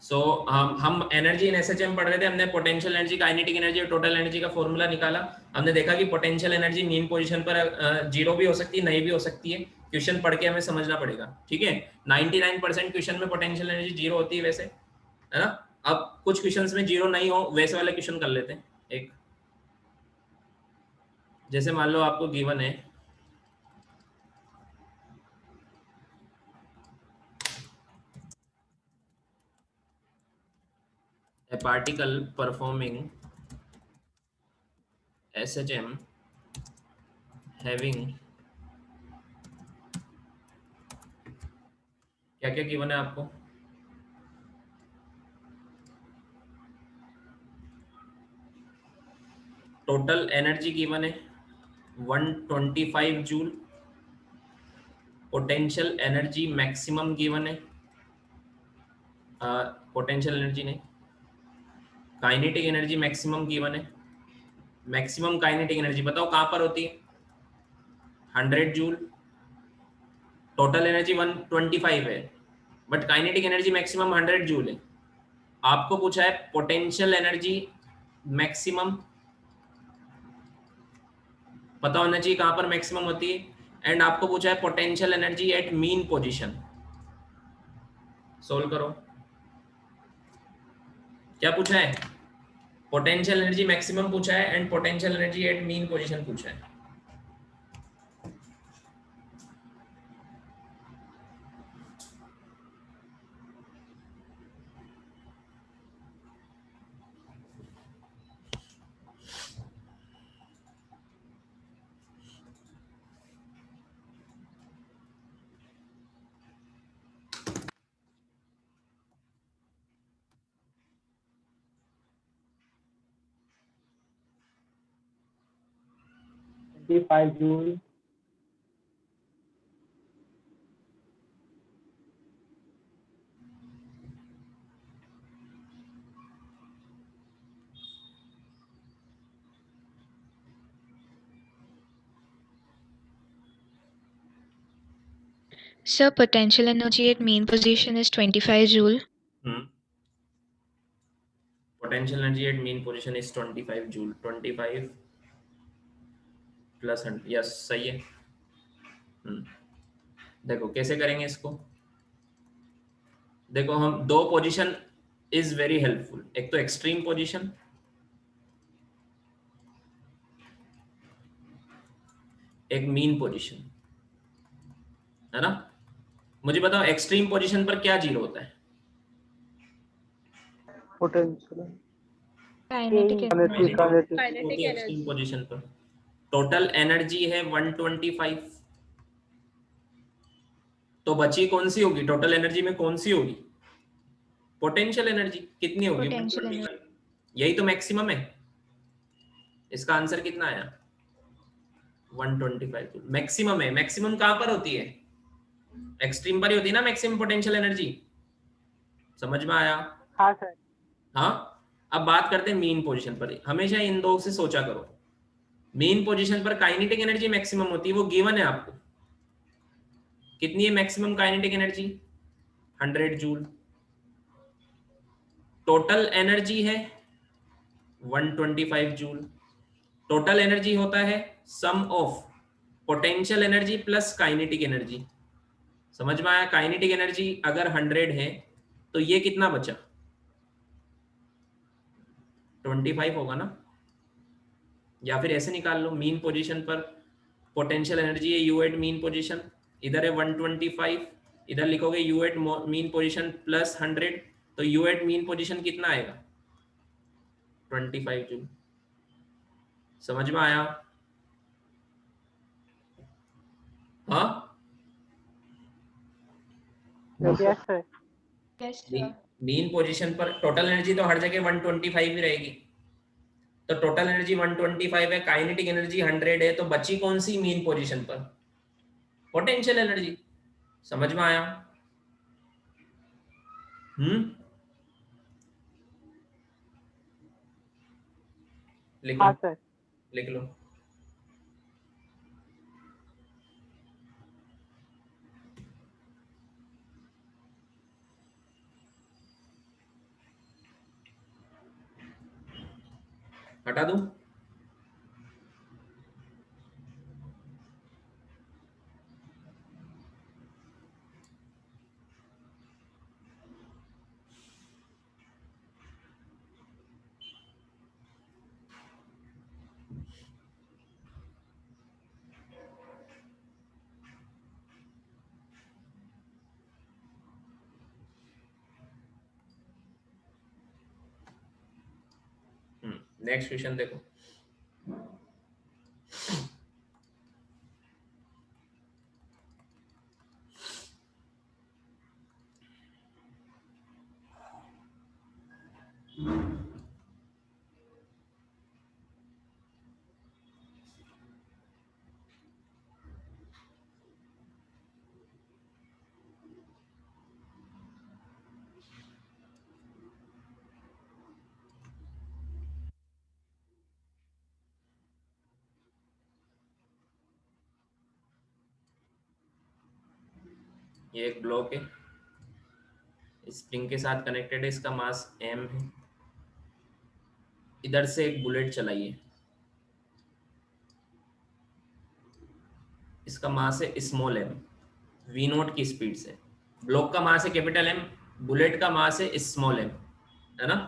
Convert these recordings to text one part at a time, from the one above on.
सो हम energy in SHM पढ़ रहे थे, हमने पोटेंशियल एनर्जी, काइनेटिक एनर्जी और टोटल एनर्जी का फॉर्मूला निकाला। हमने देखा कि पोटेंशियल एनर्जी मीन पोजीशन पर जीरो भी हो सकती है, नहीं भी हो सकती है। क्वेश्चन पढ़ के हमें समझना पड़ेगा, ठीक है। 99% क्वेश्चन में पोटेंशियल एनर्जी जीरो होती है वैसे, है ना। अब कुछ क्वेश्चंस में जीरो नहीं हो, वैसे वाले क्वेश्चन कर लेते हैं। एक जैसे मान लो आपको गिवन है a particle performing SHM having, क्या क्या गिवन है आपको? टोटल एनर्जी गिवन है 125 joule, potential energy maximum given है, पोटेंशियल एनर्जी नहीं, काइनेटिक एनर्जी मैक्सिमम गिवन है। मैक्सिमम काइनेटिक एनर्जी बताओ कहां पर होती है? 100 जूल। टोटल एनर्जी 125 है, but kinetic energy maximum 100 joule है। आपको पूछा है पोटेंशियल एनर्जी मैक्सिमम, पता होना चाहिए कहां पर मैक्सिमम होती है। एंड आपको पूछा है potential energy at mean position. Solve करो, क्या पूछा है? पोटेंशियल एनर्जी मैक्सिमम पूछा है and potential energy at mean position पूछा है। Five joule. Sir, potential energy at mean position is 25 joule. Potential energy at mean position is 25 joule. 25 plus 100, yes सही है। देखो कैसे करेंगे इसको। देखो हम दो पोजीशन इज वेरी हेल्पफुल, एक तो एक्सट्रीम पोजीशन, एक मीन पोजीशन, है ना। मुझे बताओ एक्सट्रीम पोजीशन पर क्या जीरो होता है? Potential Kinetic energy. Extreme position पर टोटल एनर्जी है 125, तो बची कौन सी होगी? टोटल एनर्जी में कौन सी होगी? Potential energy. कितनी होगी? Potential 125। यही तो मैक्सिमम है। इसका आंसर कितना आया? 125 मैक्सिमम है। मैक्सिमम कहां पर होती है? एक्सट्रीम पर ही होती है ना मैक्सिमम पोटेंशियल एनर्जी। समझ में आया? हाँ सर। हाँ। अब बात करते हैं मीन पोजीशन पर। हमेशा इन दो से सोचा करो। मीन पोजीशन पर काइनेटिक एनर्जी मैक्सिमम होती है, वो गिवन है आपको। कितनी है maximum kinetic energy? 100 joule. Total energy है 125 जूल। टोटल एनर्जी होता है sum of potential energy plus kinetic energy. समझ में आया? काइनेटिक एनर्जी अगर 100 है तो ये कितना बचा? 25 होगा ना। या फिर ऐसे निकाल लो, मीन पोजीशन पर पोटेंशियल एनर्जी है यू एट मीन पोजीशन, इधर है 125, इधर लिखोगे U at mean position plus 100, तो यू एट मीन पोजीशन कितना आएगा? 25 जूल। समझ में आया? हाँ। Yes sir. Yes, sir. Mean position पर टोटल एनर्जी तो हर जगह 125 ही रहेगी, तो टोटल एनर्जी 125 है, काइनेटिक एनर्जी 100 है, तो बची कौन सी मीन पोजीशन पर? Potential energy. समझ में आया? लिखो, हाँ सर। लिख लो। हटा दूं? नेक्स्ट क्वेश्चन देखो। ये एक ब्लॉक है, स्प्रिंग के साथ कनेक्टेड है, इसका मास m है। इधर से एक बुलेट चलाइए, इसका मास है स्मॉल m, v नोट की स्पीड से। ब्लॉक का मास है कैपिटल M, बुलेट का मास है स्मॉल m, है ना।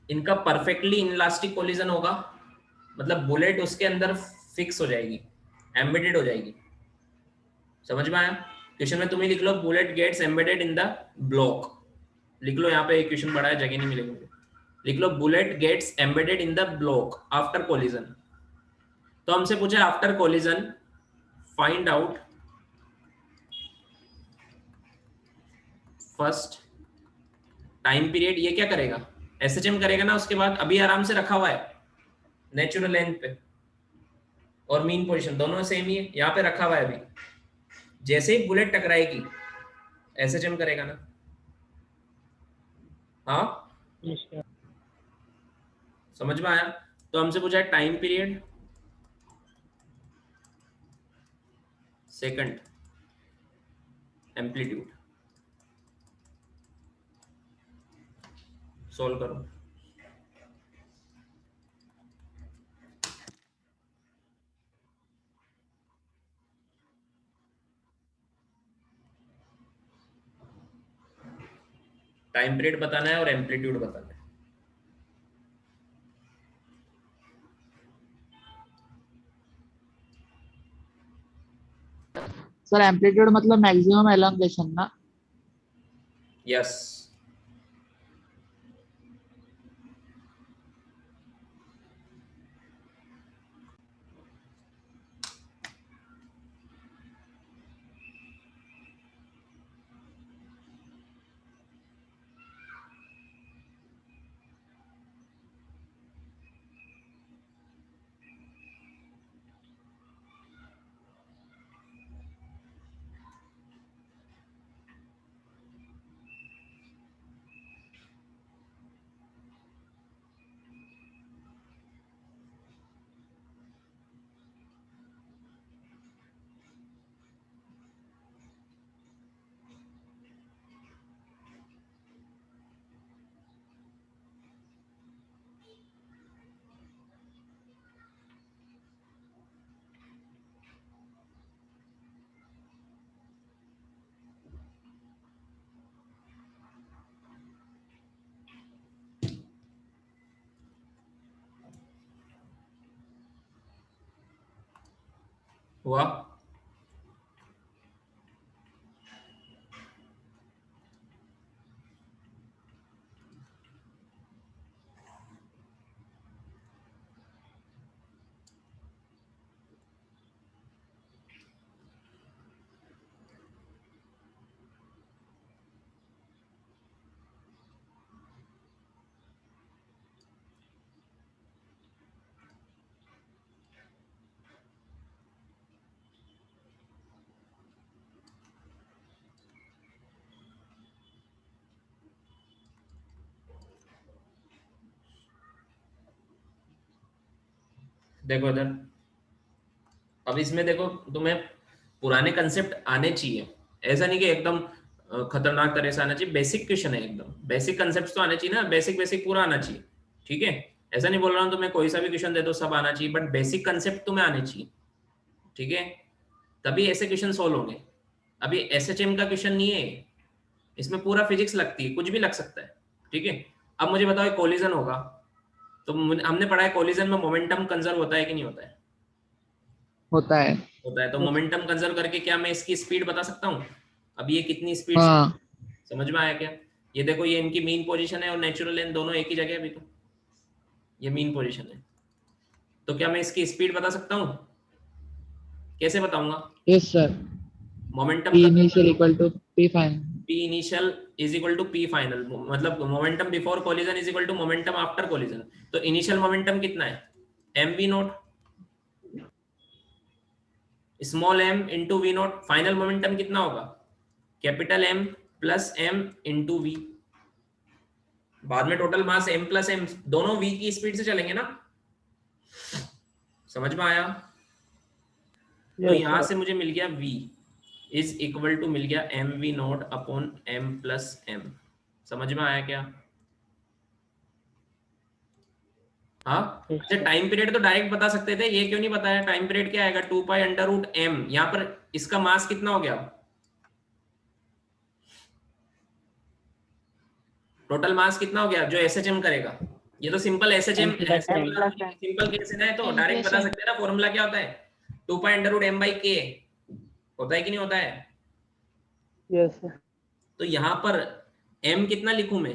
इनका परफेक्टली इनलास्टिक कोलिजन होगा, मतलब बुलेट उसके अंदर फिक्स हो जाएगी, एम्बेडेड हो जाएगी। समझ में आया? क्वेश्चन में तुम ही लिख लो, bullet gets embedded in the block. लिख लो, यहाँ पे एक क्वेश्चन बड़ा है, जगह नहीं मिलेगी मुझे। लिख लो, bullet gets embedded in the block after collision. तो हमसे पूछा after collision find out first time period. ये क्या करेगा? एसएचएम करेगा ना। उसके बाद अभी आराम से रखा हुआ है नेचुरल लेंथ पे, और मीन पोजीशन दोनों सेम ही है, यहाँ पे रखा हुआ है। अभी जैसे ही बुलेट टकराएगी एसएचएम करेगा ना। हाँ, समझ में आया? तो हमसे पूछा है time period, second amplitude. Solve करो। टाइम पीरियड बताना है और एम्पलीट्यूड बताना है। सर एम्पलीट्यूड मतलब मैक्सिमम एलोंगेशन ना? यस। हुआ? देखो इधर, अब इसमें देखो, तुम्हें पुराने कंसेप्ट आने चाहिए। ऐसा नहीं कि एकदम खतरनाक तरह से आना चाहिए। बेसिक क्वेश्चन है, एकदम बेसिक कंसेप्ट तो आने चाहिए ना। बेसिक बेसिक पूरा आना चाहिए, ठीक है। ऐसा नहीं बोल रहा हूँ तुम्हें कोई सा भी क्वेश्चन दे दो सब आना चाहिए, बट बेसिक कंसेप्ट तुम्हें आने चाहिए, ठीक है, तभी ऐसे क्वेश्चन सोल्व होंगे। अभी एसएचएम का क्वेश्चन नहीं है, इसमें पूरा फिजिक्स लगती है, कुछ भी लग सकता है, ठीक है। अब मुझे बताओ कोलिजन होगा, तो हमने पढ़ा है कोलिजन में मोमेंटम कंजर्व होता है कि नहीं होता है? होता है। होता है। तो मोमेंटम कंजर्व करके क्या मैं इसकी स्पीड बता सकता हूँ? अब ये कितनी स्पीड से, हाँ समझ में आया क्या? ये देखो, ये इनकी मीन पोजीशन है और नेचुरल लेंथ दोनों एक ही जगह है अभी, तो ये मीन पोजीशन है, तो क्या मैं इसकी स्पीड बता सकता हूँ? कैसे बताऊंगा? यस सर, मोमेंटम पी का initial equal to P final. P initial is equal to P final, मतलब momentum before collision is equal to momentum after collision. तो इनिशियल मोमेंटम कितना है? mv naught, small m into V naught. Final momentum कितना होगा? Capital M plus m into V. बाद में total mass m plus m, दोनों v की speed से चलेंगे ना, समझ में आया? तो Yes, यहां sir. से मुझे मिल गया v इज इक्वल टू, मिल गया mv not upon m plus m। समझ में आया क्या? हाँ। Yes, अच्छा, sir. टाइम पीरियड तो डायरेक्ट बता सकते थे, ये क्यों नहीं बताया? टाइम पीरियड क्या आएगा? 2 पाई अंडर रूट m। यहाँ पर इसका मास कितना हो गया? टोटल मास कितना हो गया जो एसएचएम करेगा? ये तो simple SHM, M plus M. Simple case है, तो M डायरेक्ट plus बता M. सकते हैं ना। फॉर्मूला क्या होता है? 2 pi under root m by k। होता है कि नहीं होता है? Yes, sir. तो यहाँ पर m कितना लिखूं मैं?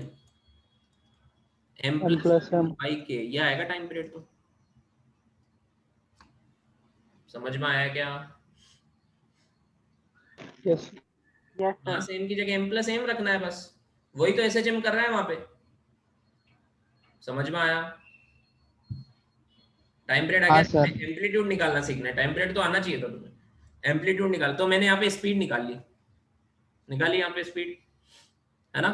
m M plus M. By k, ये आएगा टाइम पीरियड। तो समझ में आया क्या? Yes. Yes, यहाँ sir. से m की जगह m प्लस m रखना है बस, वही तो एसएचएम कर रहा है वहां पे। समझ में आया? टाइम पीरियड आ हाँ गया, सर। एम्पलीट्यूड निकालना सीखना है। टाइम पीरियड तो आना चाहिए था तुम्हें। एम्पलीट्यूड निकाल, तो मैंने यहाँ पे स्पीड निकाली, यहाँ पे स्पीड, है ना।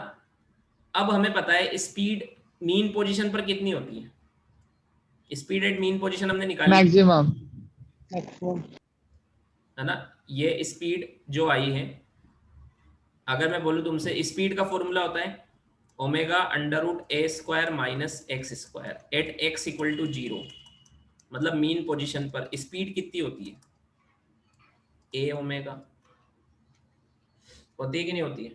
अब हमें पता है स्पीड मीन पोजीशन पर कितनी होती है। स्पीड एट मीन पोजीशन हमने निकाली, मैक्सिमम। Maximum. है ना। ये स्पीड जो आई है, अगर मैं बोलूं तुमसे, स्पीड का फॉर्मूला होता है omega under root A square minus X square at X equal to 0। मतलब मीन पोजीशन पर स्पीड कितनी होती है? A omega. होती है कि नहीं होती है?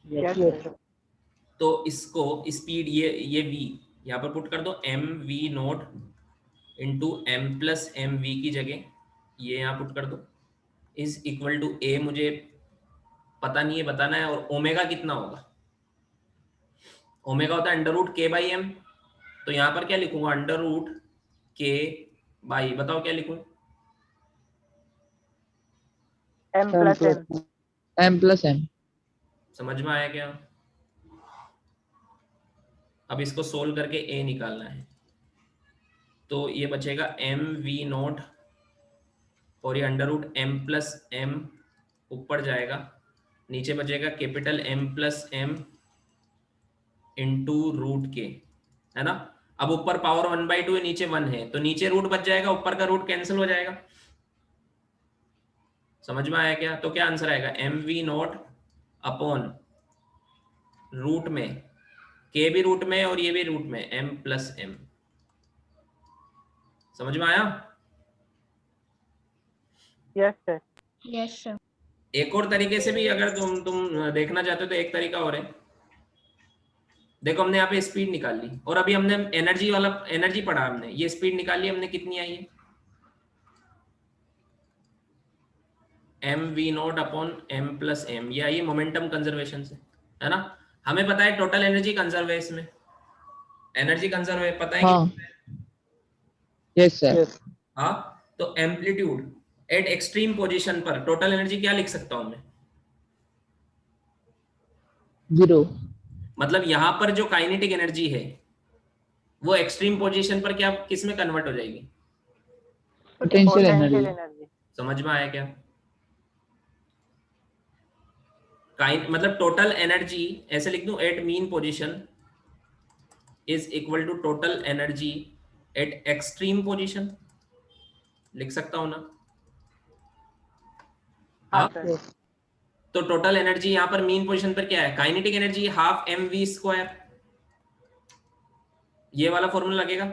Yes, sir. तो इसको स्पीड, ये v यहाँ पर पुट कर दो, M V naught into M plus M V की जगह ये यहाँ पुट कर दो, इज इक्वल टू ए मुझे पता नहीं है, बताना है। और ओमेगा कितना होगा? ओमेगा होता है अंडर रूट के बाई एम। तो यहाँ पर क्या लिखूंगा? अंडर रूट के बाई, बताओ क्या लिखूं? M plus M. M plus M. समझ में आया क्या? अब इसको सोल्व करके ए निकालना है, तो ये बचेगा एम वी नोट और ये under root M plus M ऊपर जाएगा, नीचे बचेगा capital M plus M into root के, है ना। अब ऊपर पावर 1/2 है, नीचे 1 है, तो नीचे रूट बच जाएगा, ऊपर का रूट कैंसिल हो जाएगा। समझ में आया क्या? तो क्या आंसर आएगा? M V naught upon root में, के भी रूट में और ये भी रूट में, एम प्लस एम। समझ में आया? Yes, sir. Yes, sir. एक और तरीके से भी अगर तुम देखना चाहते हो तो एक तरीका और है। देखो, हमने यहाँ पे स्पीड निकाल ली और अभी हमने एनर्जी वाला, एनर्जी पढ़ा हमने, ये स्पीड निकाल ली हमने, कितनी आई है? M V naught upon M plus M, ये आई है मोमेंटम कंजर्वेशन से, है ना। हमें पता है टोटल एनर्जी कंजर्व है इसमें, एनर्जी कंजर्व है, पता है हाँ कि? Yes sir. Yes. हाँ। तो एम्पलीट्यूड एट एक्सट्रीम पोजीशन पर टोटल एनर्जी क्या लिख सकता हूं मैं? 0। मतलब यहाँ पर जो काइनेटिक एनर्जी है वो एक्सट्रीम पोजीशन पर क्या, किस में कन्वर्ट हो जाएगी? Potential Potential energy. energy. समझ में आया क्या? मतलब टोटल एनर्जी ऐसे लिख दूं, at mean position is equal to total energy at extreme position, लिख सकता हूं ना? हाँ। हाँ, sir. तो टोटल एनर्जी यहाँ पर मीन पोजीशन पर क्या है? Kinetic energy half M V square, ये वाला फॉर्मूला लगेगा।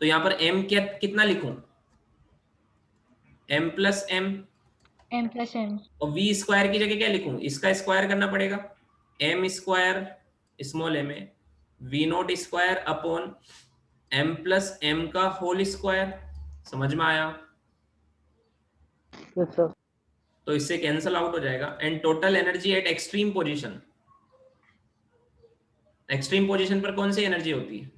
तो यहाँ पर m क्या कितना लिखूं, m plus m, M plus M. और v स्क्वायर की जगह क्या लिखूं, इसका स्क्वायर करना पड़ेगा, m स्क्वायर स्मॉल m है v naught square upon m plus m का होल स्क्वायर। समझ में आया? Yes, sir. तो इससे कैंसल आउट हो जाएगा। And total energy at extreme position, extreme position पर कौन सी एनर्जी होती है?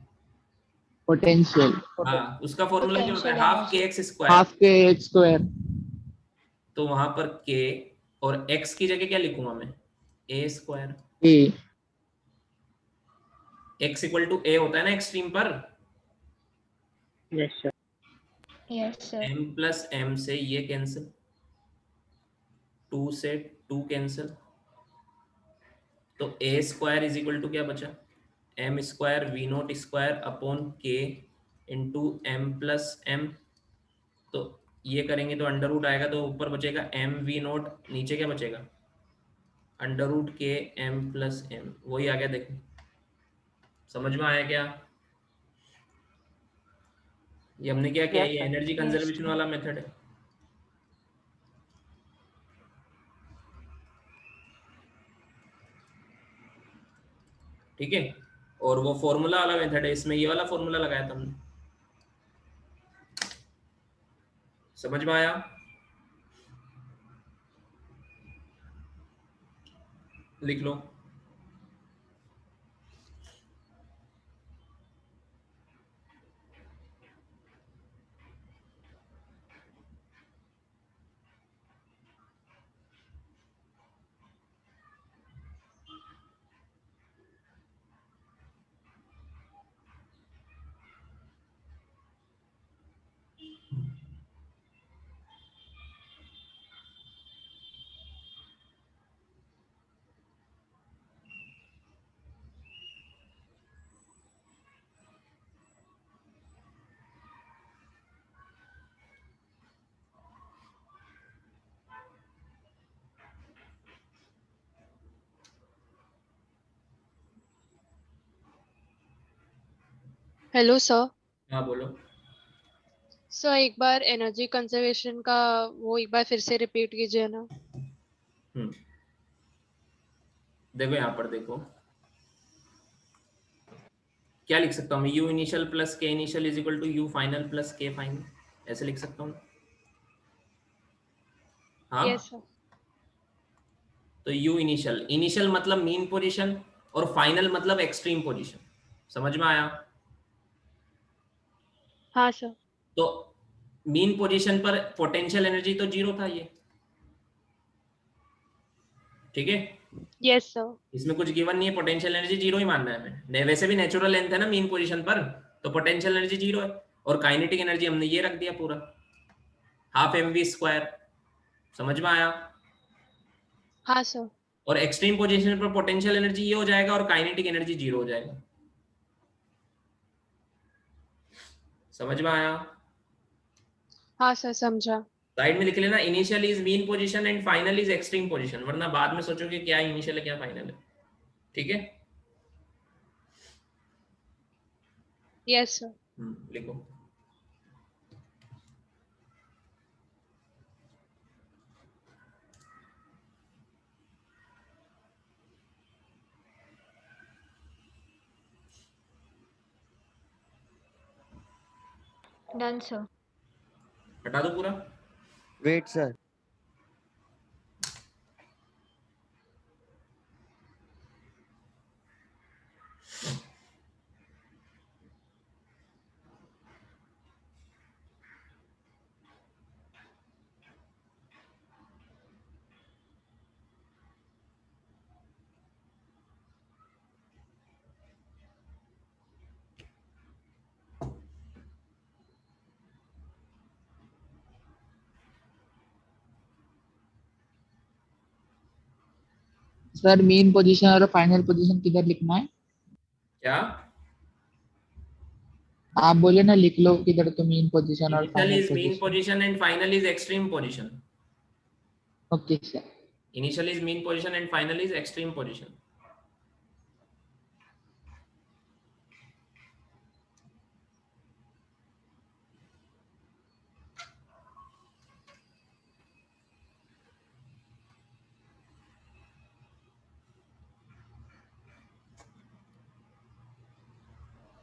Potential. हाँ, उसका फॉर्मूला क्या होता है, Potential हाफ के energy. X square. Half k x square. तो वहां पर k और x की जगह क्या लिखूंगा मैं, a square. A. x equal to a होता है ना एक्सट्रीम पर। Yes, sir. Yes, sir. m plus m से ये कैंसिल, 2 से 2 कैंसिल, तो a square is equal to क्या बचा, m square v naught square upon k into m plus m। तो ये करेंगे तो अंडर रूट आएगा, तो ऊपर बचेगा m v नॉट, नीचे क्या बचेगा, अंडर रूट के m प्लस m। वही आ गया, देखो समझ में आया क्या? ये हमने क्या किया, Yes, ये sir. Energy Yes, conservation sir. वाला मेथड है। ठीक है, और वो फॉर्मूला वाला मेथड है, इसमें ये वाला फॉर्मूला लगाया था हमने। समझ में आया? लिख लो। Hello sir. हाँ बोलो। सर एक बार एनर्जी कंजर्वेशन का वो एक बार फिर से रिपीट कीजिए ना। हम्म, देखो यहाँ पर देखो, क्या लिख सकता हूँ मैं, U initial plus K initial is equal to U final plus K final, ऐसे लिख सकता हूँ। हाँ, यस सर। तो यू इनिशियल, इनिशियल मतलब मीन पोजीशन, और फाइनल मतलब एक्सट्रीम पोजीशन। समझ में आया? हाँ सर। तो मीन पोजीशन पर पोटेंशियल एनर्जी तो जीरो था ये, ठीक है, यस सर। इसमें कुछ गिवन नहीं है, पोटेंशियल एनर्जी जीरो ही मानना है हमें। वैसे भी नेचुरल लेंथ है ना मीन पोजीशन पर, तो पोटेंशियल एनर्जी जीरो है। और काइनेटिक एनर्जी हमने ये रख दिया पूरा, हाफ एम वी स्क्वायर। समझ में आया? हाँ सर। और एक्सट्रीम पोजीशन पर पोटेंशियल एनर्जी ये हो जाएगा और काइनेटिक एनर्जी जीरो हो जाएगा। समझ में आया? हाँ सर समझा। साइड में लिख लेना, initial is mean position and final is extreme position, वरना बाद में सोचोगे क्या इनिशियल है क्या फाइनल है। ठीक है, यस सर। लिखो। Done, sir. हटा दो पूरा। Wait, sir. Sir mean position और फाइनल पोजीशन किधर लिखना है? क्या? आप बोले ना लिख लो किधर, तो मीन पोजीशन और initial final is mean position. Position and final is extreme position. Okay sir. Initial is mean position and final is extreme position.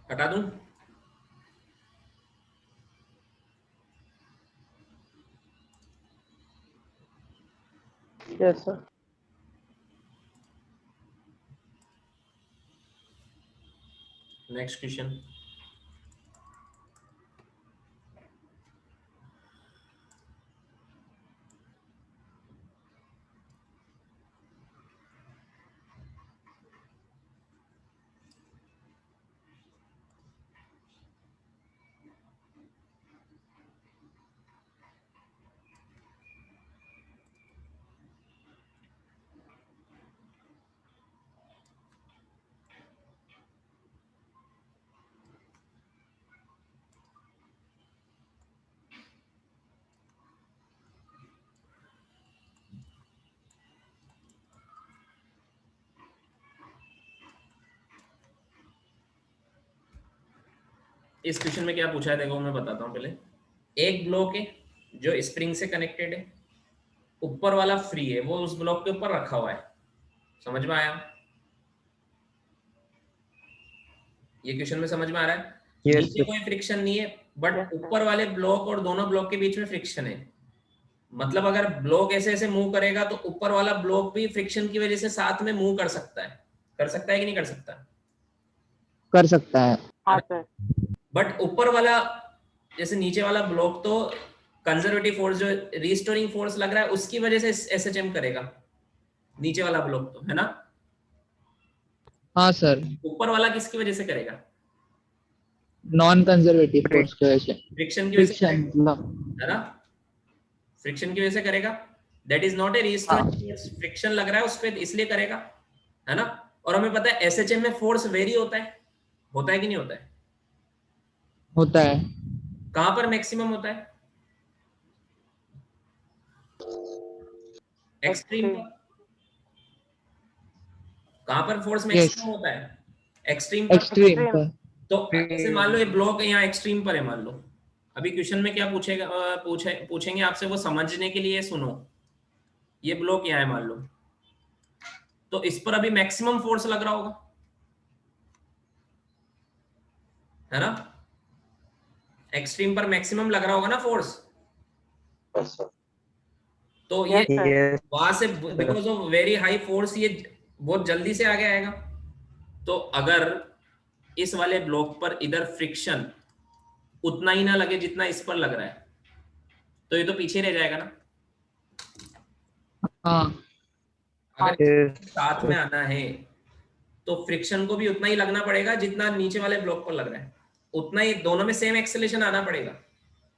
हटा दूं? Yes, sir. Next question. इस क्वेश्चन में क्या पूछा है देखो, मैं बताता हूँ पहले। एक ब्लॉक है जो स्प्रिंग से कनेक्टेड है, ऊपर वाला फ्री है, वो उस ब्लॉक के ऊपर रखा हुआ है। समझ में आया? ये क्वेश्चन में समझ में आ रहा है? Yes, नीचे sir. कोई फ्रिक्शन नहीं है, बट Yes, sir. ऊपर वाले ब्लॉक और दोनों ब्लॉक के बीच में फ्रिक्शन है। मतलब अगर ब्लॉक ऐसे ऐसे मूव करेगा तो ऊपर वाला ब्लॉक भी फ्रिक्शन की वजह से साथ में मूव कर सकता है। कर सकता है कि नहीं कर सकता? कर सकता है। हाँ सर. बट ऊपर वाला, जैसे नीचे वाला ब्लॉक तो कंजर्वेटिव फोर्स जो रिस्टोरिंग फोर्स लग रहा है उसकी वजह से एसएचएम करेगा, नीचे वाला ब्लॉक तो, है ना? हाँ सर, ऊपर वाला किसकी वजह से करेगा? नॉन कंजर्वेटिव फोर्स की वजह से, फ्रिक्शन की वजह से फ्रिक्शन करेगा, मतलब। है ना? फ्रिक्शन की वजह से करेगा। That is not a restoring हाँ फोर्स, फ्रिक्शन लग रहा है उस पर इसलिए करेगा, है ना? और हमें पता है एसएचएम में फोर्स वेरी होता है कि नहीं होता है? होता है। कहां पर मैक्सिमम होता है? Extreme Extreme. पर। कहां पर फोर्स यस, मैक्सिमम होता है? एक्सट्रीम पर। Extreme Extreme. पर। तो जैसे मान लो ये ब्लॉक यहाँ एक्सट्रीम पर है, मान लो। अभी क्वेश्चन में क्या पूछेगा, पूछेंगे आपसे, वो समझने के लिए सुनो। ये ब्लॉक यहाँ है मान लो, तो इस पर अभी मैक्सिमम फोर्स लग रहा होगा, है ना? एक्सट्रीम पर मैक्सिमम लग रहा होगा ना फोर्स। तो ये Yes, sir. Yes, वहां से sir. Because of very high force ये बहुत जल्दी से आगे आएगा। तो अगर इस वाले ब्लॉक पर इधर फ्रिक्शन उतना ही ना लगे जितना इस पर लग रहा है, तो ये तो पीछे रह जाएगा ना। हाँ अगर Yes, साथ में आना है तो फ्रिक्शन को भी उतना ही लगना पड़ेगा जितना नीचे वाले ब्लॉक पर लग रहा है, उतना ही दोनों में सेम एक्सेलेरेशन आना पड़ेगा।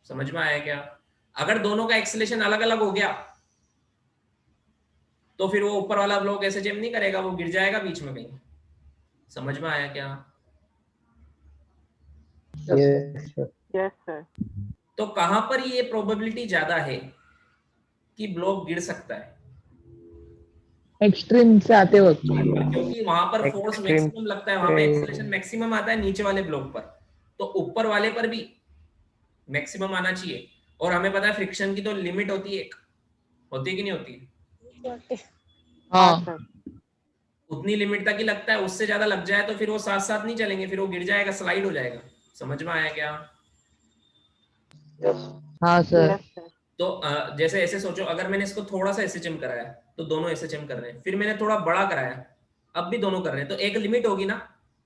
समझ में आया क्या? अगर दोनों का एक्सेलेरेशन अलग अलग हो गया तो फिर वो ऊपर वाला ब्लॉक ऐसे जेम नहीं करेगा, वो गिर जाएगा बीच में कहीं। समझ में आया क्या? yes, sir. Yes, sir. तो कहां पर ये प्रोबेबिलिटी ज्यादा है कि ब्लॉक गिर सकता है? एक्सट्रीम से आते वक्त। क्योंकि वहां पर फोर्स Extreme मैक्सिमम लगता है, वहां पे एक्सेलरेशन मैक्सिमम आता है नीचे वाले ब्लॉक पर, तो ऊपर वाले पर भी मैक्सिमम आना चाहिए। और हमें पता है फ्रिक्शन की तो लिमिट होती है, एक होती है कि नहीं होती? हाँ हाँ सर. उतनी लिमिट तक ही लगता है, उससे ज्यादा लग जाए तो फिर वो साथ साथ नहीं चलेंगे, फिर वो गिर जाएगा, स्लाइड हो जाएगा। समझ में आया क्या? हाँ सर। Yes, sir. तो जैसे ऐसे सोचो, अगर मैंने इसको थोड़ा सा एसएचएम कराया तो दोनों एसएचएम कर रहे हैं, फिर मैंने थोड़ा बड़ा कराया, अब भी दोनों कर रहे हैं, तो एक लिमिट होगी ना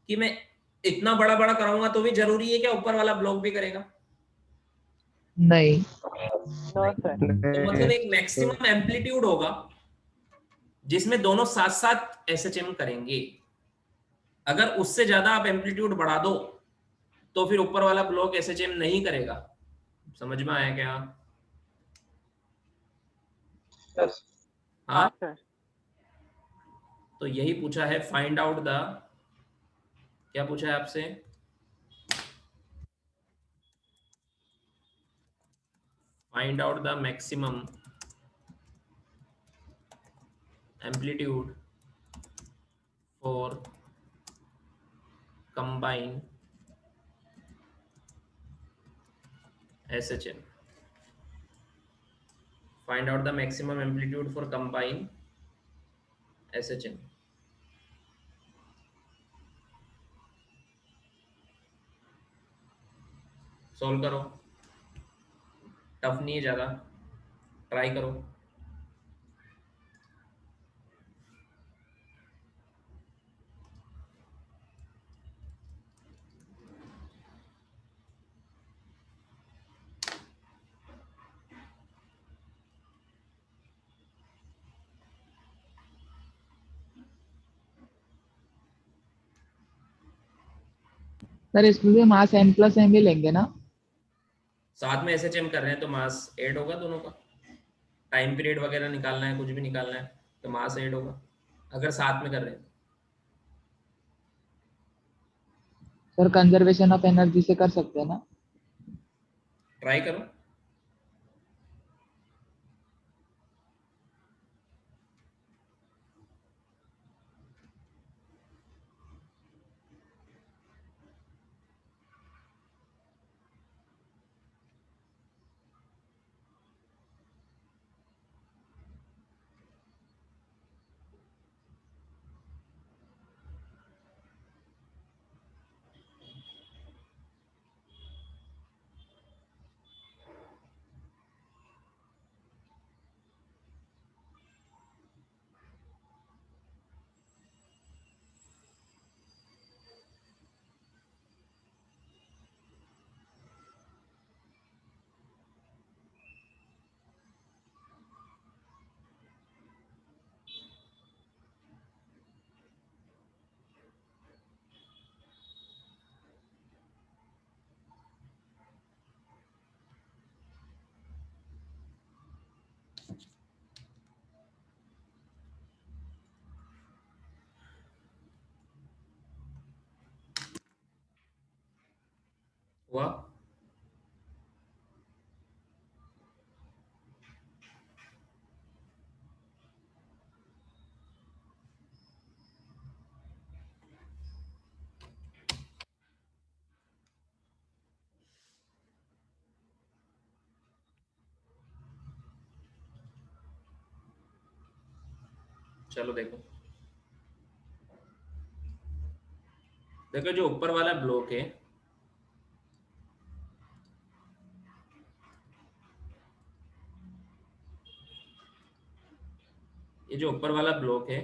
कि मैं इतना बड़ा बड़ा कराऊंगा तो भी जरूरी है क्या ऊपर वाला ब्लॉक भी करेगा? नहीं। No, sir. तो मतलब एक Yes, sir. मैक्सिमम एम्पलीट्यूड होगा जिसमें दोनों साथ साथ एसएचएम करेंगे। अगर उससे ज्यादा आप एम्पलीट्यूड बढ़ा दो तो फिर ऊपर वाला ब्लॉक एसएचएम नहीं करेगा। समझ में आया क्या? हाँ। हाँ सर. तो यही पूछा है, फाइंड आउट द, क्या पूछा है आपसे? Find out the maximum amplitude for combine SHM. Find out the maximum amplitude for combine SHM. Solve करो, टफ नहीं है ज़्यादा, ट्राई करो। सर इसमें भी मास n+m ही लेंगे ना? साथ में एसएचएम कर रहे हैं तो मास ऐड होगा दोनों का। टाइम पीरियड वगैरह निकालना है, कुछ भी निकालना है तो मास ऐड होगा अगर साथ में कर रहे हैं। सर कंजर्वेशन ऑफ एनर्जी से कर सकते हैं ना? ट्राई करो। हुआ? चलो देखो, देखो जो ऊपर वाला ब्लॉक है, ये जो ऊपर वाला ब्लॉक है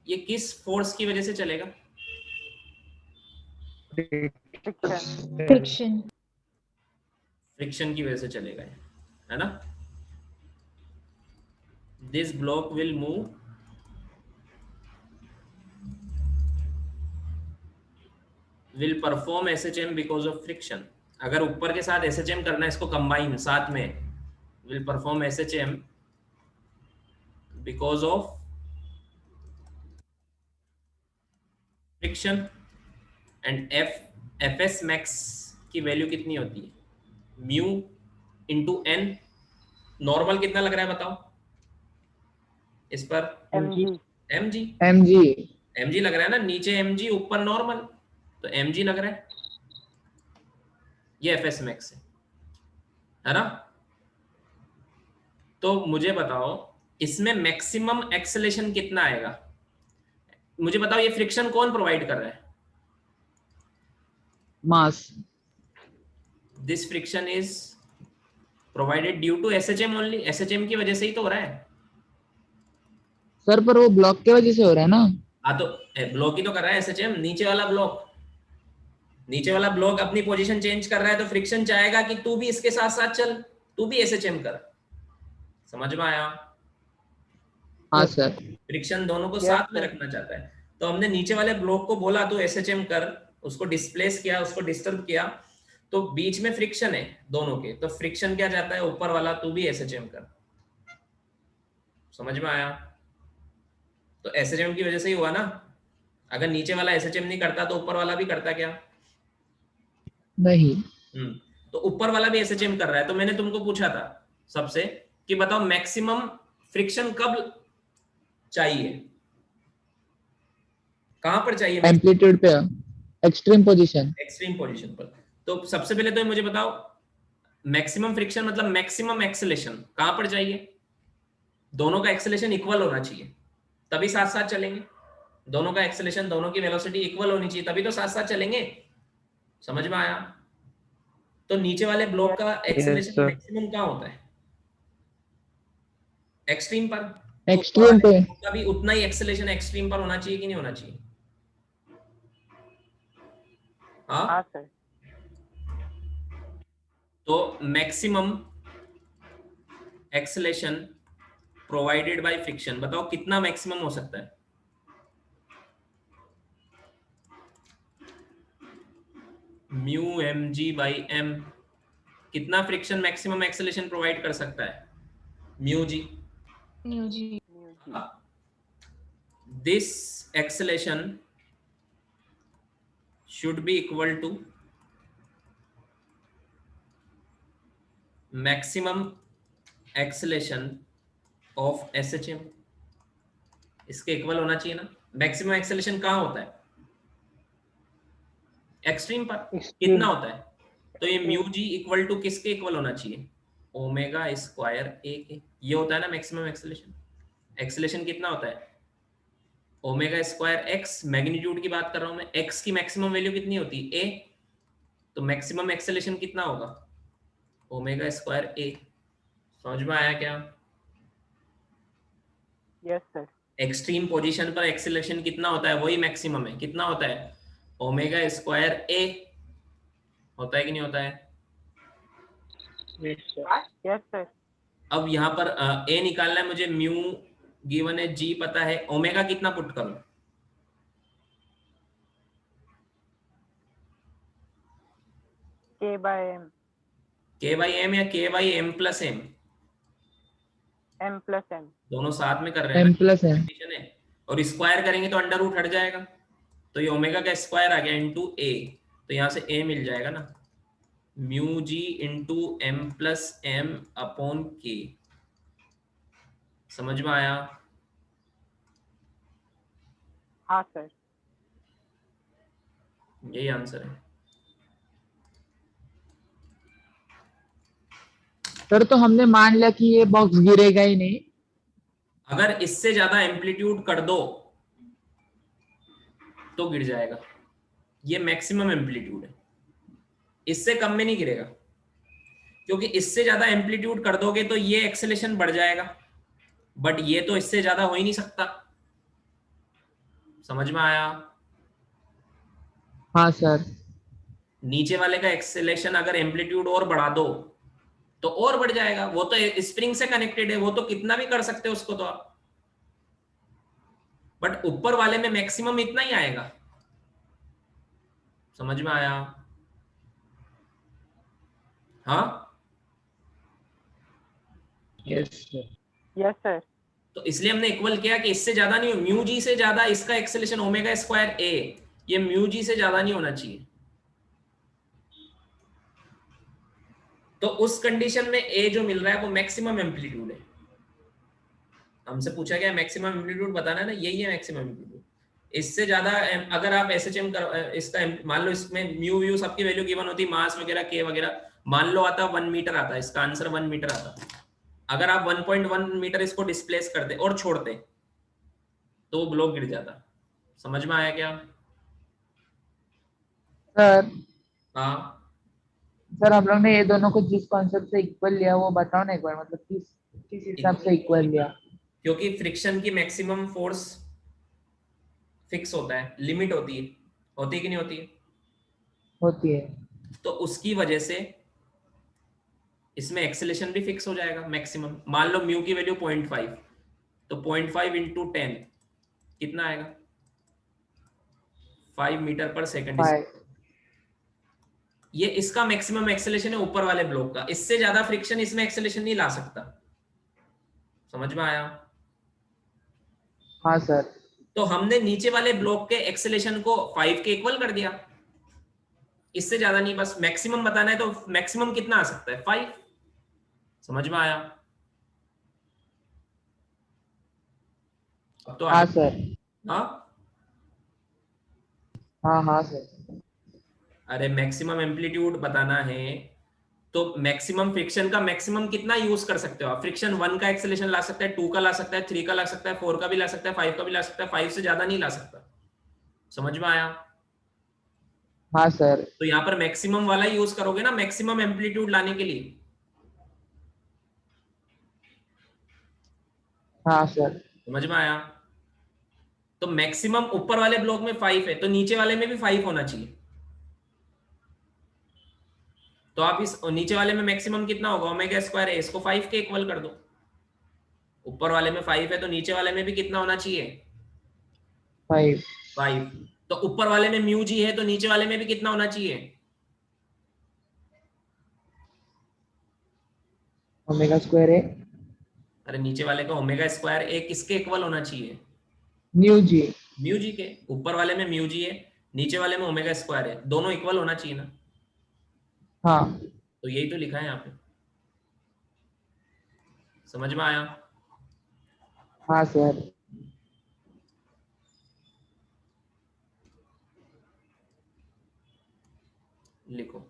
ये किस फोर्स की वजह से चलेगा? Friction. Friction. फ्रिक्शन की वजह से चलेगा ये, है ना? This block will move will perform SHM because of friction. अगर ऊपर के साथ एसएचएम करना है, इसको कंबाइन साथ में, will perform SHM because of friction. And F S max की वैल्यू कितनी होती है? Mu into N. नॉर्मल कितना लग रहा है बताओ इस पर? mg. mg। mg। mg लग रहा है ना, नीचे mg ऊपर नॉर्मल, तो mg लग रहा है। ये एफ एस मैक्स है ना? तो मुझे बताओ इसमें मैक्सिमम एक्सेलेरेशन कितना आएगा? मुझे बताओ ये फ्रिक्शन कौन प्रोवाइड कर रहा है? Mass. This friction is provided due to SHM only. SHM की वजह से ही तो हो रहा है। सर पर वो ब्लॉक की वजह से हो रहा है ना? हाँ तो ब्लॉक ही तो कर रहा है एसएचएम। नीचे वाला ब्लॉक, नीचे वाला ब्लॉक अपनी पोजीशन चेंज कर रहा है तो फ्रिक्शन चाहेगा कि तू भी इसके साथ साथ चल, तू भी एसएचएम कर। समझ में आया? हाँ सर। फ्रिक्शन दोनों को Yes, साथ में sir. रखना चाहता है। तो हमने नीचे वाले ब्लॉक को बोला तो एसएचएम कर, उसको डिस्प्लेस किया, उसको डिस्टर्ब किया, तो बीच में फ्रिक्शन है दोनों के, तो फ्रिक्शन क्या चाहता है? ऊपर वाला तू भी एसएचएम कर। समझ में आया? तो एसएचएम की वजह से ही हुआ ना। अगर नीचे वाला एसएचएम नहीं करता तो ऊपर वाला भी करता क्या? नहीं। तो ऊपर वाला भी एसएचएम कर रहा है। तो मैंने तुमको पूछा था सबसे कि बताओ मैक्सिमम फ्रिक्शन कब चाहिए, कहां पर चाहिए? एम्पलीट्यूड पे, एक्सट्रीम पोजीशन। एक्सट्रीम पोजीशन पर। तो सबसे पहले तो मुझे बताओ मैक्सिमम फ्रिक्शन मतलब मैक्सिमम एक्सेलेरेशन कहां पर चाहिए? दोनों का एक्सेलेरेशन इक्वल होना चाहिए, तभी साथ साथ चलेंगे। दोनों का एक्सेलेरेशन, दोनों की वेलोसिटी इक्वल होनी चाहिए, तभी तो साथ साथ चलेंगे। समझ में आया? तो नीचे वाले ब्लॉक का एक्सेलरेशन sir. मैक्सिमम कहाँ होता है? एक्सट्रीम पर। एक्सट्रीम पे। का भी उतना ही एक्सेलरेशन एक्सट्रीम पर होना चाहिए कि नहीं होना चाहिए? हाँ, हाँ सर। तो maximum acceleration provided by friction, बताओ कितना मैक्सिमम हो सकता है? Mu m g by m. कितना फ्रिक्शन मैक्सिमम एक्सेलरेशन प्रोवाइड कर सकता है? Mu g. mu g. This acceleration should be equal to maximum acceleration of SHM। इसके इक्वल होना चाहिए ना। मैक्सिमम एक्सेलरेशन कहाँ होता है? एक्सट्रीम पर। कितना होता है? तो ये म्यू जी इक्वल टू किसके इक्वल होना चाहिए? ओमेगा स्क्वायर ए के। ये होता है ना मैक्सिमम एक्सेलरेशन। एक्सेलरेशन कितना होता है? ओमेगा स्क्वायर एक्स, मैग्नीट्यूड की बात कर रहा हूं मैं। एक्स की मैक्सिमम वैल्यू कितनी होती है? ए। तो मैक्सिमम एक्सेलरेशन कितना होगा? ओमेगा स्क्वायर ए। समझ में आया क्या? Yes sir. एक्सट्रीम पोजीशन पर एक्सेलरेशन कितना होता है? वही मैक्सिमम है। कितना होता है? ओमेगा स्क्वायर ए। होता है कि नहीं होता है? Yes sir. अब यहाँ पर ए निकालना है मुझे। म्यू गिवन है, जी पता है, ओमेगा कितना पुट करूं? K by m. K by m या k by m plus m? M plus m. दोनों साथ में कर रहे हैं एम ना, प्लस एम। कंडीशन है। और स्क्वायर करेंगे तो अंडर रूट हट जाएगा, तो ये ओमेगा का स्क्वायर आ गया इनटू ए। तो यहाँ से ए मिल जाएगा ना, mu g into M plus M upon K. समझ में आया? हाँ सर। यही आंसर है। सर तो हमने मान लिया कि ये बॉक्स गिरेगा ही नहीं। अगर इससे ज्यादा एम्पलीट्यूड कर दो तो गिर जाएगा। ये मैक्सिमम एम्पलीट्यूड है, इससे कम में नहीं गिरेगा, क्योंकि इससे ज्यादा एम्पलीट्यूड कर दोगे तो ये एक्सेलेरेशन बढ़ जाएगा, बट ये तो इससे ज्यादा हो ही नहीं सकता। समझ में आया? हाँ सर। नीचे वाले का एक्सेलेरेशन अगर एम्पलीट्यूड और बढ़ा दो तो और बढ़ जाएगा। वो तो स्प्रिंग से कनेक्टेड है, वो तो कितना भी कर सकते हो उसको तो आप, बट ऊपर वाले में मैक्सिमम इतना ही आएगा। समझ में आया? हाँ, यस सर। Yes sir. तो इसलिए हमने इक्वल किया कि इससे ज्यादा नहीं हो। म्यू जी से ज्यादा इसका एक्सेलेरेशन ओमेगा स्क्वायर ए, ये म्यू जी से ज्यादा नहीं होना चाहिए। तो उस कंडीशन में ए जो मिल रहा है वो मैक्सिमम एम्पलीट्यूड है। हमसे पूछा गया मैक्सिमम एम्पलीट्यूड बताना है ना, यही है मैक्सिमम एम्पलीट्यूड। इससे ज्यादा अगर आप एसएचएम इसका मान लो, इसमें म्यू व्यू सबकी वैल्यू गिवन होती, मास वगैरह के वगैरह, मान लो आता 1 मीटर आता, इसका आंसर 1 मीटर आता। अगर आप 1.1 मीटर इसको डिस्प्लेस करते और छोड़ते तो वो ब्लॉक गिर जाता। समझ में आया क्या? सर हाँ, सर हम लोग ने ये दोनों को जिस कॉन्सेप्ट से इक्वल लिया वो बताओ ना एक बार, मतलब किस किस हिसाब से इक्वल लिया? क्योंकि फ्रिक्शन की मैक्सिमम फोर्स फिक्स होता है, लिमिट होती है कि नहीं होती है? होती है। तो उसकी वजह से इसमें एक्सेलेरेशन भी फिक्स हो जाएगा मैक्सिमम। मान लो म्यू की वैल्यू 0.5, तो 0.5 इंटू 10 कितना आएगा? 5 मीटर पर सेकंड। ये इसका मैक्सिमम एक्सेलेरेशन है ऊपर वाले ब्लॉक का। इससे ज्यादा फ्रिक्शन इसमें एक्सेलेरेशन नहीं ला सकता। समझ में आया? हाँ सर। तो हमने नीचे वाले ब्लॉक के एक्सेलेरेशन को 5 के इक्वल कर दिया, इससे ज्यादा नहीं, बस मैक्सिमम बताना है। तो मैक्सिमम कितना आ सकता है? 5। समझ में आया? अब तो हाँ सर। हाँ, हाँ हाँ सर। अरे मैक्सिमम एम्पलीट्यूड बताना है तो मैक्सिमम फ्रिक्शन का मैक्सिमम कितना यूज कर सकते हो आप? फ्रिक्शन 1 का एक्सेलेरेशन ला सकता है, 2 का ला सकता है, 3 का ला सकता है, 4 का भी ला सकता है, 5 का भी ला सकता है, 5 से ज्यादा नहीं ला सकता। समझ में आया? हाँ सर। तो यहाँ पर मैक्सिमम वाला यूज करोगे ना, मैक्सिमम एम्पलीट्यूड लाने के लिए। हाँ सर। समझ में आया? तो मैक्सिमम ऊपर वाले ब्लॉक में 5 है, तो नीचे वाले में भी 5 होना चाहिए। तो आप इस नीचे वाले में मैक्सिमम कितना होगा, ओमेगा स्क्वायर है, इसको 5 के इक्वल कर दो। ऊपर वाले में 5 है तो नीचे वाले में भी कितना होना चाहिए, 5। 5। तो ऊपर वाले में म्यू जी है तो नीचे वाले में भी कितना होना चाहिए, ओमेगा स्क्वायर है। अरे नीचे वाले का ओमेगा स्क्वायर ए किसके इक्वल होना चाहिए, न्यू जी। म्यू जी के। ऊपर वाले में म्यू जी है, नीचे वाले में ओमेगा स्क्वायर है, दोनों इक्वल होना चाहिए ना। हाँ। तो यही तो लिखा है यहाँ पे। समझ में आया? हाँ सर। लिखो।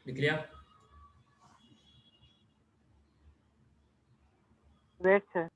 लिख लिया? Wait sir.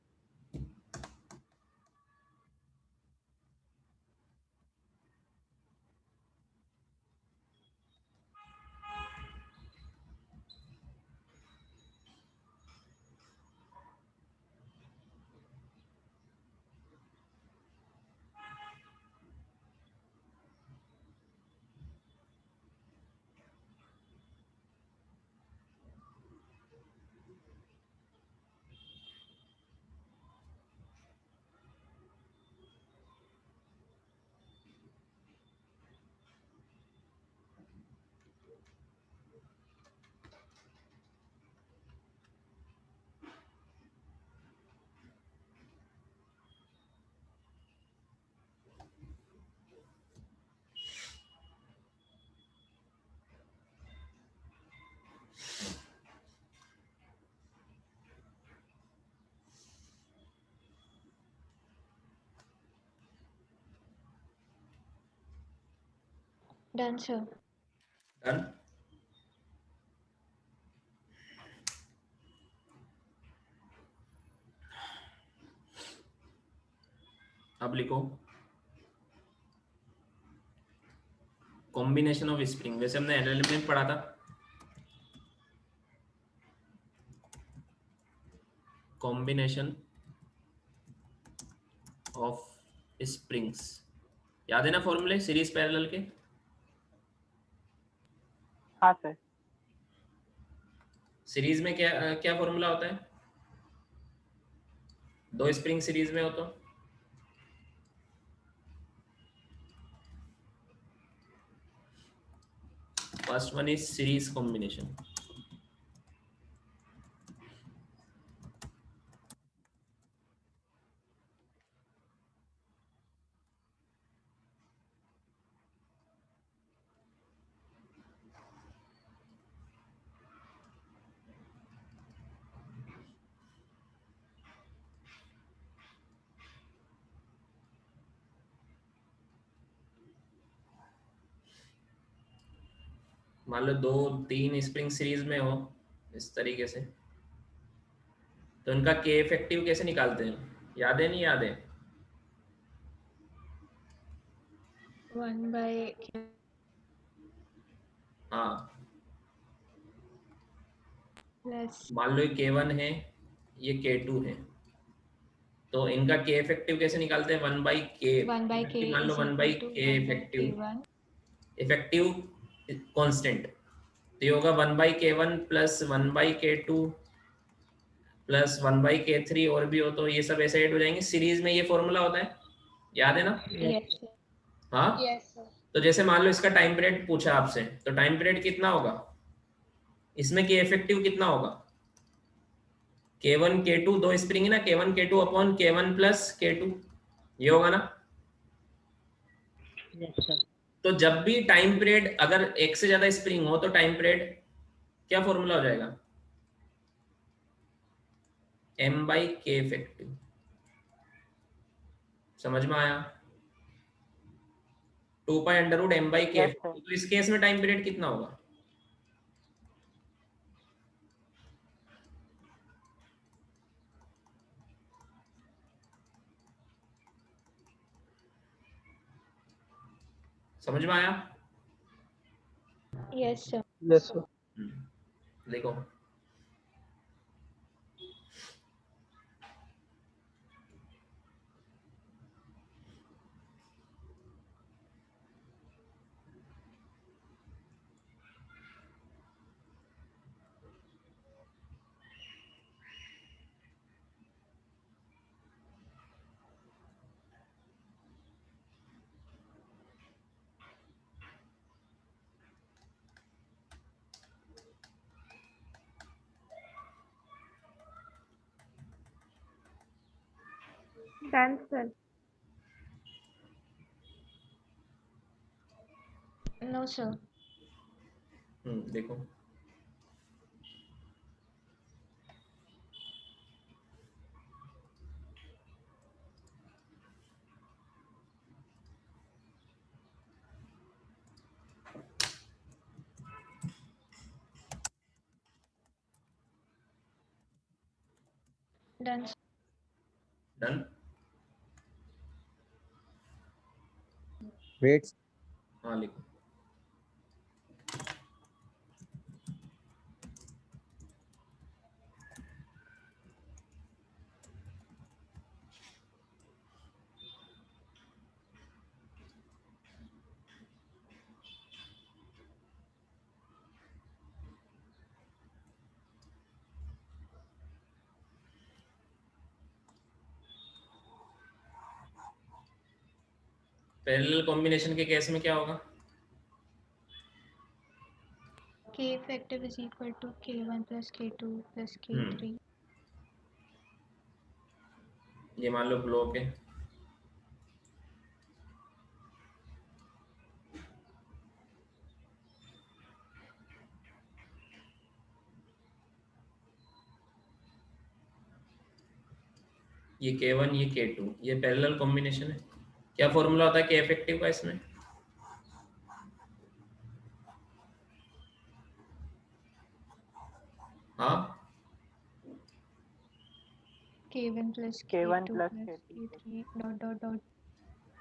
Done, sir. Done. अब लिखो कॉम्बिनेशन ऑफ स्प्रिंग। वैसे हमने एलएलएम में पढ़ा था कॉम्बिनेशन ऑफ स्प्रिंग्स, याद है ना फॉर्मूले सीरीज पैरेलल के? हाँ सर। सीरीज में क्या क्या फॉर्मूला होता है, दो स्प्रिंग सीरीज में हो तो? First one is series combination. मान लो 2-3 स्प्रिंग सीरीज में हो इस तरीके से, तो इनका के इफेक्टिव कैसे निकालते हैं, याद है नहीं याद है? 1 by हाँ, plus मान लो ये K1 है, ये K2 है, तो इनका के इफेक्टिव कैसे निकालते हैं, 1 बाई के। 1 by k मान लो is 1 बाई equal to के 1 by effective, k1. Effective constant, तो ये होगा 1 by K1 plus 1 by K2 plus 1 by K3, और भी हो तो ये सब ऐसे ऐड हो जाएंगे। सीरीज में ये फॉर्मूला होता है, याद है ना? Yes, sir. हाँ। Yes sir. तो जैसे मान लो इसका टाइम पीरियड पूछा आपसे, तो टाइम पीरियड कितना होगा, इसमें के इफेक्टिव कितना होगा, K1 K2 दो स्प्रिंग है ना, K1 K2 upon K1 plus K2, ये होगा ना? Yes sir. तो जब भी टाइम पीरियड अगर एक से ज्यादा स्प्रिंग हो तो टाइम पीरियड क्या फॉर्मूला हो जाएगा, m/k इफेक्टिव। समझ में आया? 2 pi under root m/k। Yes sir. तो इस केस में टाइम पीरियड कितना होगा, समझ में आया? Yes, sir. Yes sir. देखो Done, sir. No, sir. देखो Done. Sir. डन। वेट्स हाँ लिखो। पैरेलल कॉम्बिनेशन के केस में क्या होगा, K effective is equal to K1 plus K2 plus K3. ये मान लो ब्लॉक है, ये K1 ये K2, ये पैरेलल कॉम्बिनेशन है। क्या फॉर्मूला होता है K इफेक्टिव का इसमें, हाँ K1 plus K1 K2 plus plus K2। K3 dot dot dot.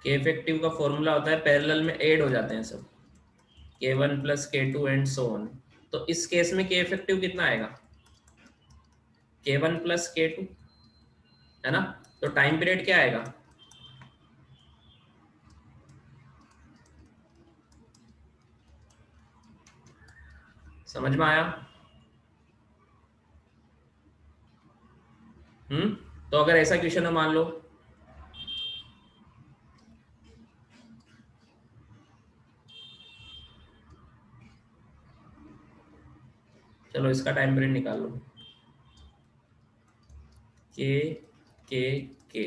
K effective का फॉर्मूला होता है पैरेलल में ऐड हो जाते हैं सब, K1 plus K2 and so on. तो इस केस में K इफेक्टिव कितना आएगा, K1 प्लस K2 है ना। तो टाइम पीरियड क्या आएगा, समझ में आया? तो अगर ऐसा क्वेश्चन है मान लो, चलो इसका टाइम पीरियड निकाल लो, के के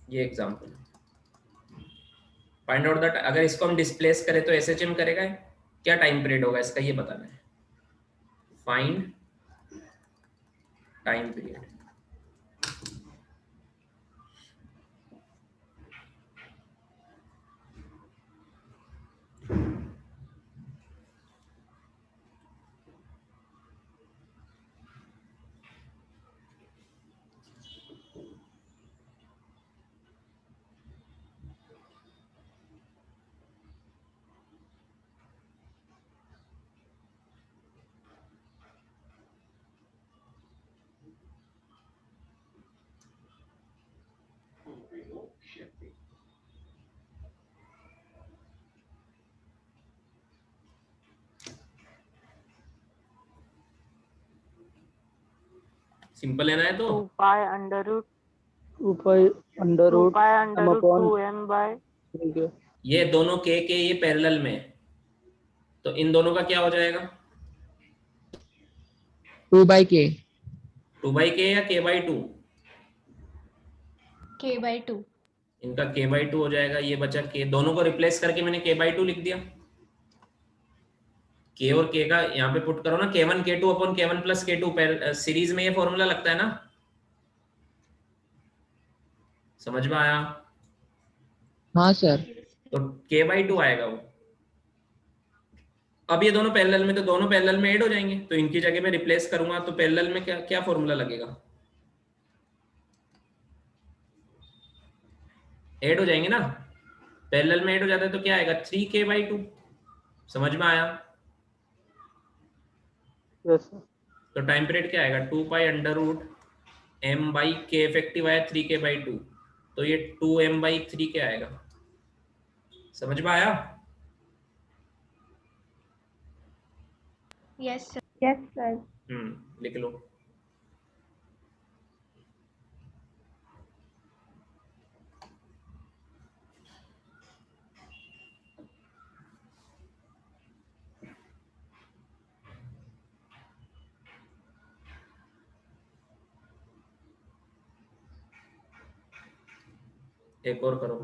ये एग्जांपल फाइंड आउट दैट। अगर इसको हम डिस्प्लेस करें तो एसएचएम करेगा, क्या टाइम पीरियड होगा इसका ये बताना है। फाइंड टाइम पीरियड, सिंपल है ना है तो 2 pi under root 2 pi under root 2m by ये दोनों के ये पैरेलल में है, तो इन दोनों का क्या हो जाएगा, 2/k। 2/k या k/2, K by 2. इनका k/2 हो जाएगा, ये बचा k, दोनों को रिप्लेस करके मैंने k/2 लिख दिया। k और k का यहाँ पे पुट करो ना, k1 k2 upon k1 plus k2, series में ये फॉर्मूला लगता है ना, समझ में आया? हाँ सर। तो k/2 आएगा वो। अब ये दोनों पैरेलल में, तो दोनों पैरेलल में ऐड हो जाएंगे, तो इनकी जगह में रिप्लेस करूंगा तो पैरेलल में क्या क्या फॉर्मूला लगेगा, ऐड हो जाएंगे ना, पैरेलल में ऐड हो जाता है तो क्या आएगा 3k/2, समझ में आया? Yes sir. तो टाइम पीरियड क्या आएगा 2π√m/k, इफेक्टिव आया 3k/2, तो ये 2m/3 क्या आएगा, समझ में आया? Yes sir. Yes, sir. लिख लो। एक और करो।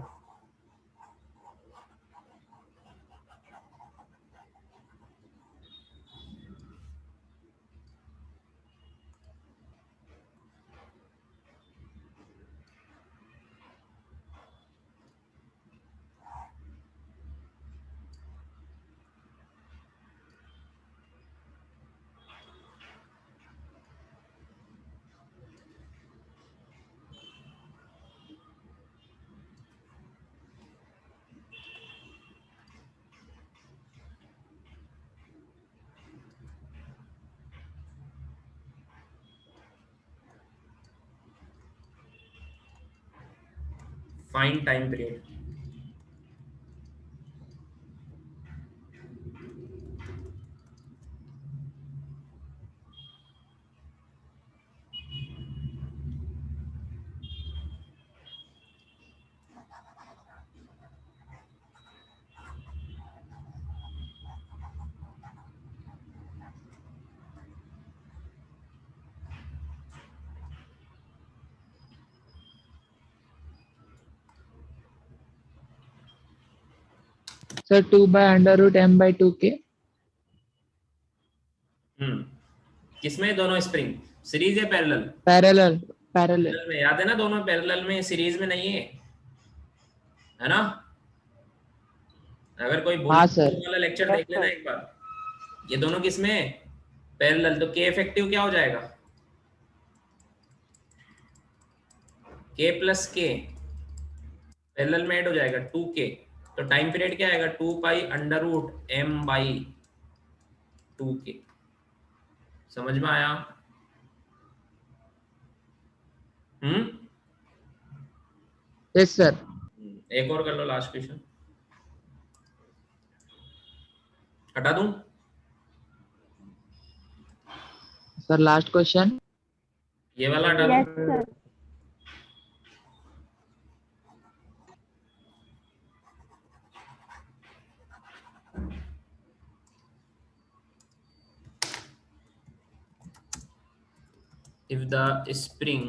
Find time period. Sir 2/√m/2k। किसमें दोनों स्प्रिंग, सीरीज या पैरेलल? पैरेलल। पैरेलल। पैरेलल में, याद है ना, दोनों पैरेलल में, सीरीज में नहीं है ना? अगर कोई हाँ बुल सर। वाला लेक्चर देख लेना एक बार, ये दोनों किसमें है, पैरेलल, तो k इफेक्टिव क्या हो जाएगा, k प्लस k पैरेलल में ऐड हो जाएगा 2k, तो टाइम पीरियड क्या आएगा 2π√m/2k, समझ में आया? Yes sir. एक और कर लो, लास्ट क्वेश्चन हटा दूं? Sir last question. ये वाला हटा Yes, दूं? sir. If the spring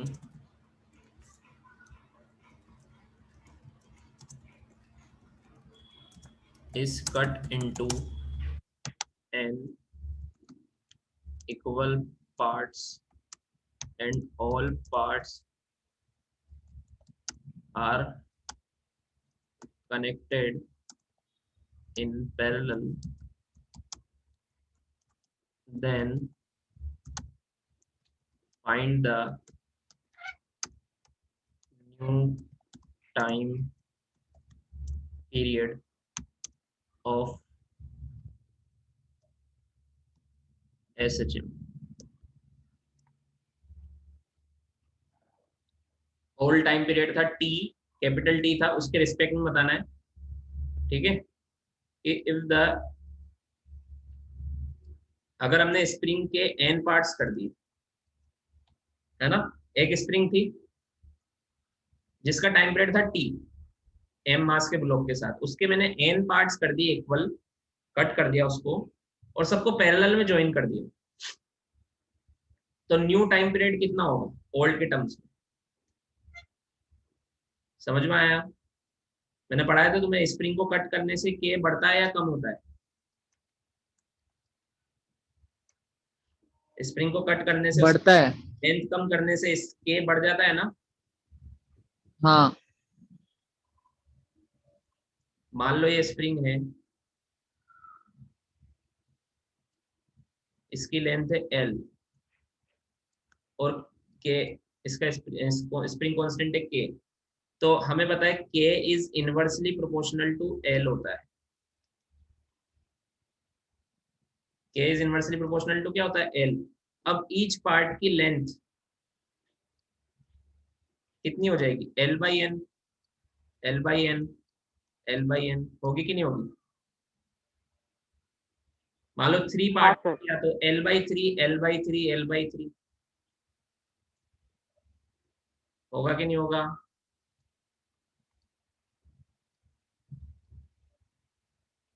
is cut into n equal parts and all parts are connected in parallel, then find the new time period of SHM। Whole time period था T, capital T था, उसके respect में बताना है, ठीक है? कि if the, अगर हमने स्प्रिंग के n पार्ट्स कर दिए, है ना, एक स्प्रिंग थी जिसका टाइम पीरियड था T, m मास के ब्लॉक के साथ, उसके मैंने n पार्ट्स कर दिए इक्वल, कट कर दिया उसको और सबको पैरेलल में ज्वाइन कर दिया, तो न्यू टाइम पीरियड कितना होगा ओल्ड के टर्म्स में, समझ में आया? मैंने पढ़ाया था तुम्हें, स्प्रिंग को कट करने से के बढ़ता है या कम होता है? स्प्रिंग को कट करने से बढ़ता है। लेंथ कम करने से के बढ़ जाता है ना। हाँ मान लो ये स्प्रिंग है, इसकी लेंथ है L और के, इसका स्प्रिंग कांस्टेंट है के, तो हमें पता है के is inversely proportional to L होता है। के इज इनवर्सली प्रोपोर्शनल टू क्या होता है? L। अब ईच पार्ट की लेंथ कितनी हो जाएगी? L by n, L by n, L by n होगी कि नहीं होगी? मान लो 3 पार्ट किया तो L by 3, L by 3, L by 3 होगा कि नहीं होगा?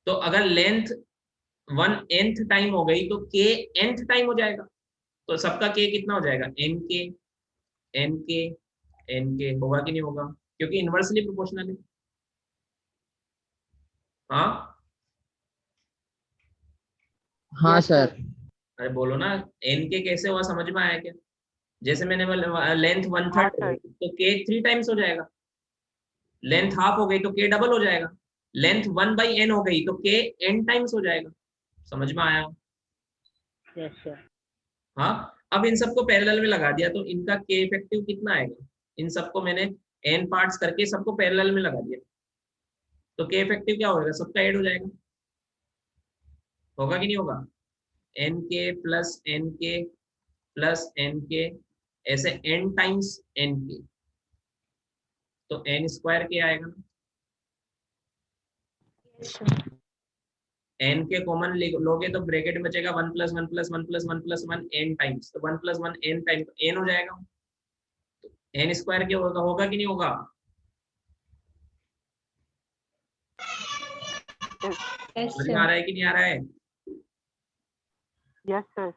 तो अगर लेंथ 1/nth टाइम हो गई तो के nth टाइम हो जाएगा, तो सबका के कितना हो जाएगा? n के, n के, n के होगा कि नहीं होगा? क्योंकि इनवर्सली प्रोपोर्शनल है। हाँ हाँ सर। अरे बोलो ना, n के कैसे हुआ, समझ में आया क्या? जैसे मैंने लेंथ 1/3 हो गई तो के 3 टाइम्स हो जाएगा, लेंथ हाफ हो गई तो के डबल हो जाएगा, लेंथ 1/n हो गई तो के n टाइम्स हो जाएगा। समझ में आया? Yes sir. हाँ। अब इन सबको पैरेलल में लगा दिया तो इनका के इफेक्टिव कितना आएगा? इन सबको मैंने n पार्ट्स करके सबको पैरेलल में लगा दिया तो के इफेक्टिव क्या होगा? सबका ऐड हो जाएगा, होगा कि नहीं होगा? n के प्लस n के प्लस n के, ऐसे n टाइम्स n के, तो n स्क्वायर के आएगा ना। n के कॉमन लोगे तो ब्रैकेट में बचेगा 1 + 1 + 1 + 1 + 1 n टाइम्स, तो 1 + 1 n टाइम्स तो n हो जाएगा। n स्क्वायर क्या होगा? होगा कि नहीं होगा? यस समझ में आ सर। रहा है कि नहीं आ रहा है? Yes sir.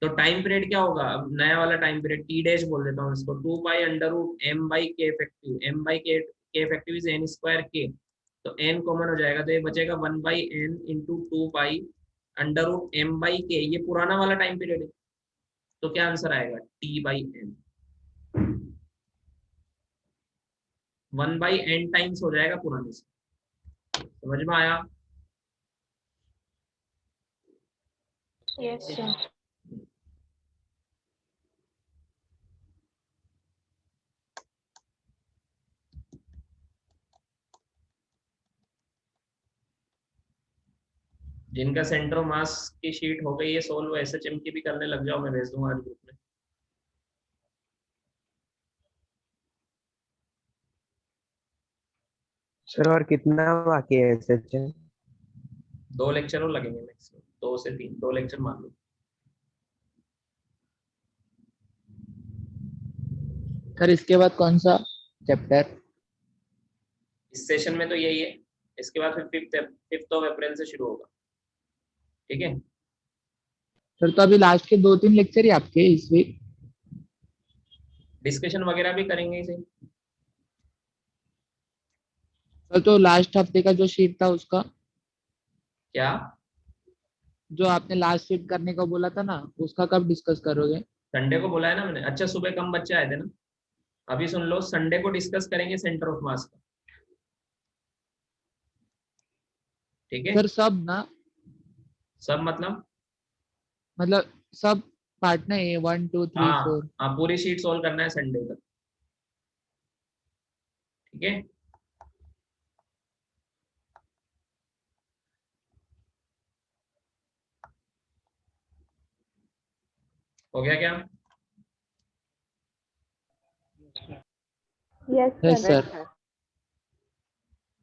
तो टाइम पीरियड क्या होगा? अब नया वाला टाइम पीरियड टी डैश बोल देता हूँ इसको, 2π√m/k effective, m/k effective is n square k, तो n कॉमन हो जाएगा तो ये बचेगा 1/n × 2π√m/k, ये पुराना वाला टाइम पीरियड है, तो क्या आंसर आएगा? t/n, 1/n टाइम्स हो जाएगा पुराने से। समझ में आया? Yes sir. जिनका सेंटर ऑफ मास की शीट हो गई है सोल्व, SHM की भी करने लग जाओ, मैं भेज दूंगा आज ग्रुप में। सर और कितना बाकी है SHM? 2 लेक्चर और लगेंगे मैक्सिमम, 2 से 3, 2 लेक्चर मान लो। सर इसके बाद कौन सा चैप्टर? इस सेशन में तो यही है, इसके बाद फिर 5th ऑफ अप्रैल से शुरू होगा। ठीक है, सर तो अभी लास्ट के 2-3 लेक्चर ही आपके इस वीक। डिस्कशन वगैरह भी करेंगे इसे। सर तो लास्ट हफ्ते का जो शीट था उसका, क्या? जो आपने लास्ट शीट करने को बोला था ना, उसका कब डिस्कस करोगे? संडे को बोला है ना मैंने। अच्छा सुबह कम बच्चे आए थे ना, अभी सुन लो, संडे को डिस्कस करेंगे सेंटर ऑफ मास का। ठीक है, सर सब ना, सब मतलब सब पार्ट ना, 1 2 3 हाँ 4। हाँ, पूरी शीट सोल्व करना है संडे तक। ठीक है, हो गया क्या? Yes yes sir. Sir.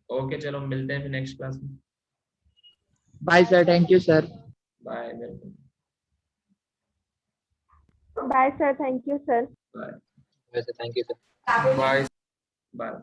Okay चलो मिलते हैं फिर नेक्स्ट क्लास में। Bye sir, thank you sir. Bye, welcome. Bye sir, thank you sir. Bye वैसे थैंक यू सर। बाय।